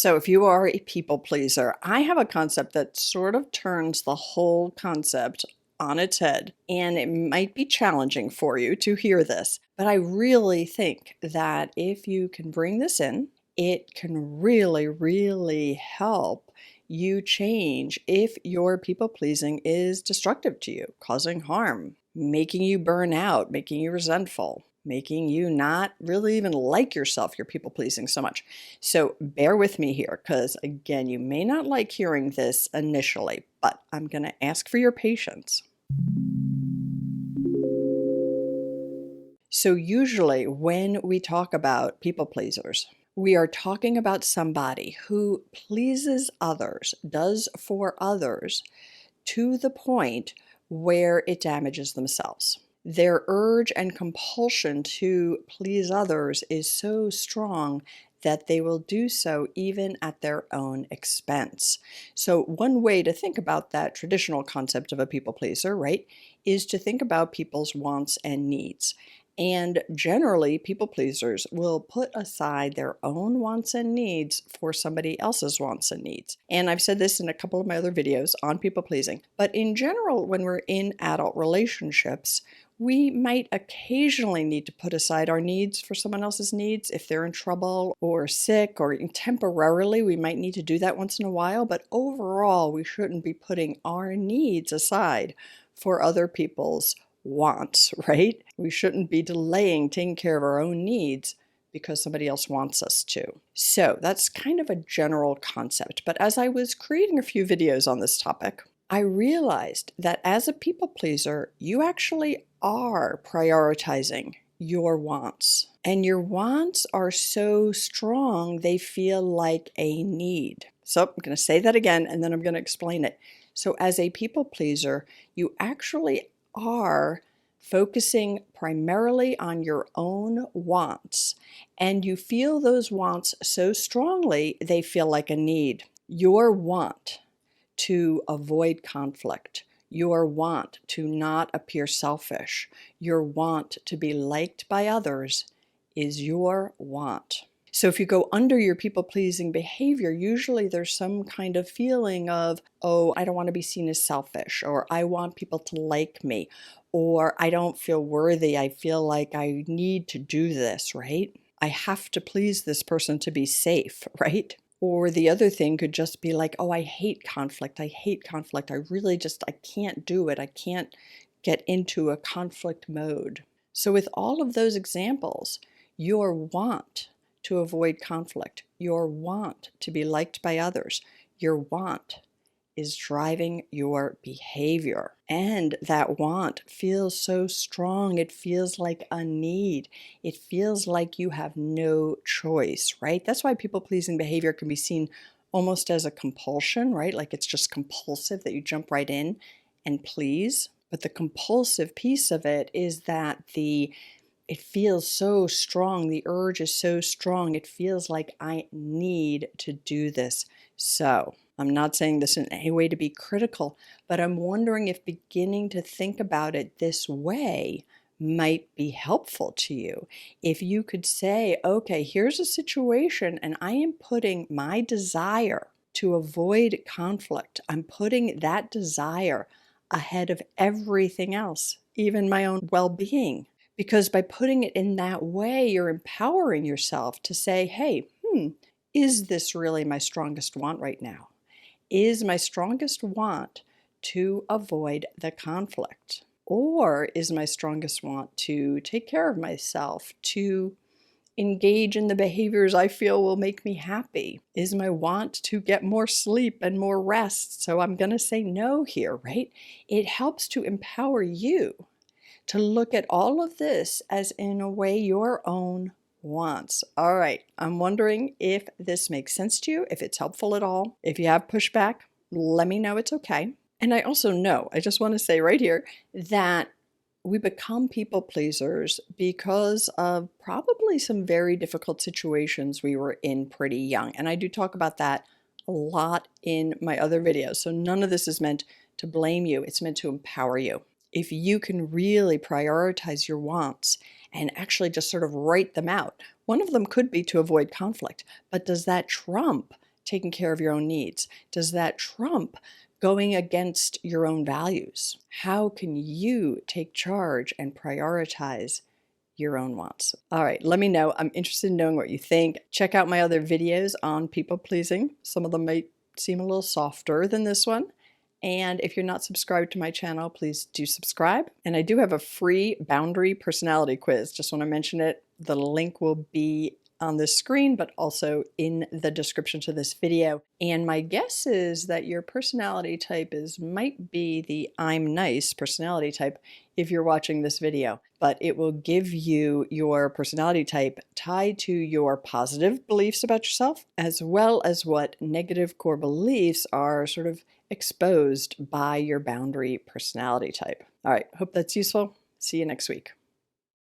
So if you are a people pleaser, I have a concept that sort of turns the whole concept on its head. And it might be challenging for you to hear this, but I really think that if you can bring this in, it can really help you change if your people pleasing is destructive to you, causing harm, making you burn out, making you resentful, making you not really even like yourself, you're people pleasing so much. So bear with me here because, again, you may not like hearing this initially, but I'm going to ask for your patience. So usually when we talk about people pleasers, we are talking about somebody who pleases others, does for others, to the point where it damages themselves. Their urge and compulsion to please others is so strong that they will do so even at their own expense. So one way to think about that traditional concept of a people pleaser, right, is to think about people's wants and needs. And generally, people pleasers will put aside their own wants and needs for somebody else's wants and needs. And I've said this in a couple of my other videos on people pleasing. But in general, when we're in adult relationships, we might occasionally need to put aside our needs for someone else's needs. If they're in trouble or sick or temporarily, we might need to do that once in a while. But overall, we shouldn't be putting our needs aside for other people's wants, right? We shouldn't be delaying taking care of our own needs because somebody else wants us to. So that's kind of a general concept. But as I was creating a few videos on this topic, I realized that as a people pleaser, you actually are prioritizing your wants. And your wants are so strong, they feel like a need. So I'm going to say that again, and then I'm going to explain it. So as a people pleaser, you actually are focusing primarily on your own wants, and you feel those wants so strongly they feel like a need. Your want to avoid conflict, your want to not appear selfish, your want to be liked by others is your want. So if you go under your people-pleasing behavior, usually there's some kind of feeling of, oh, I don't want to be seen as selfish, or I want people to like me, or I don't feel worthy. I feel like I need to do this, right? I have to please this person to be safe, right? Or the other thing could just be like, oh, I hate conflict. I hate conflict. I can't do it. I can't get into a conflict mode. So with all of those examples, your want to avoid conflict, your want to be liked by others, your want is driving your behavior. And that want feels so strong. It feels like a need. It feels like you have no choice, right? That's why people-pleasing behavior can be seen almost as a compulsion, right? Like it's just compulsive that you jump right in and please. But the compulsive piece of it is that it feels so strong. The urge is so strong. It feels like I need to do this. So I'm not saying this in any way to be critical, but I'm wondering if beginning to think about it this way might be helpful to you. If you could say, okay, here's a situation and I am putting my desire to avoid conflict, I'm putting that desire ahead of everything else, even my own well-being. Because by putting it in that way, you're empowering yourself to say, hey, is this really my strongest want right now? Is my strongest want to avoid the conflict? Or is my strongest want to take care of myself, to engage in the behaviors I feel will make me happy? Is my want to get more sleep and more rest? So I'm going to say no here, right? It helps to empower you to look at all of this as, in a way, your own wants. All right, I'm wondering if this makes sense to you, if it's helpful at all. If you have pushback, let me know, it's okay. And I also know, I just want to say right here, that we become people pleasers because of probably some very difficult situations we were in pretty young. And I do talk about that a lot in my other videos. So none of this is meant to blame you. It's meant to empower you. If you can really prioritize your wants and actually just sort of write them out. One of them could be to avoid conflict, but does that trump taking care of your own needs? Does that trump going against your own values? How can you take charge and prioritize your own wants? All right, let me know. I'm interested in knowing what you think. Check out my other videos on people pleasing. Some of them might seem a little softer than this one. And if you're not subscribed to my channel, please do subscribe. And I do have a free boundary personality quiz. Just want to mention it. The link will be on the screen, but also in the description to this video. And my guess is that your personality type might be the I'm nice personality type if you're watching this video, but it will give you your personality type tied to your positive beliefs about yourself, as well as what negative core beliefs are sort of exposed by your boundary personality type. All right, hope that's useful. See you next week.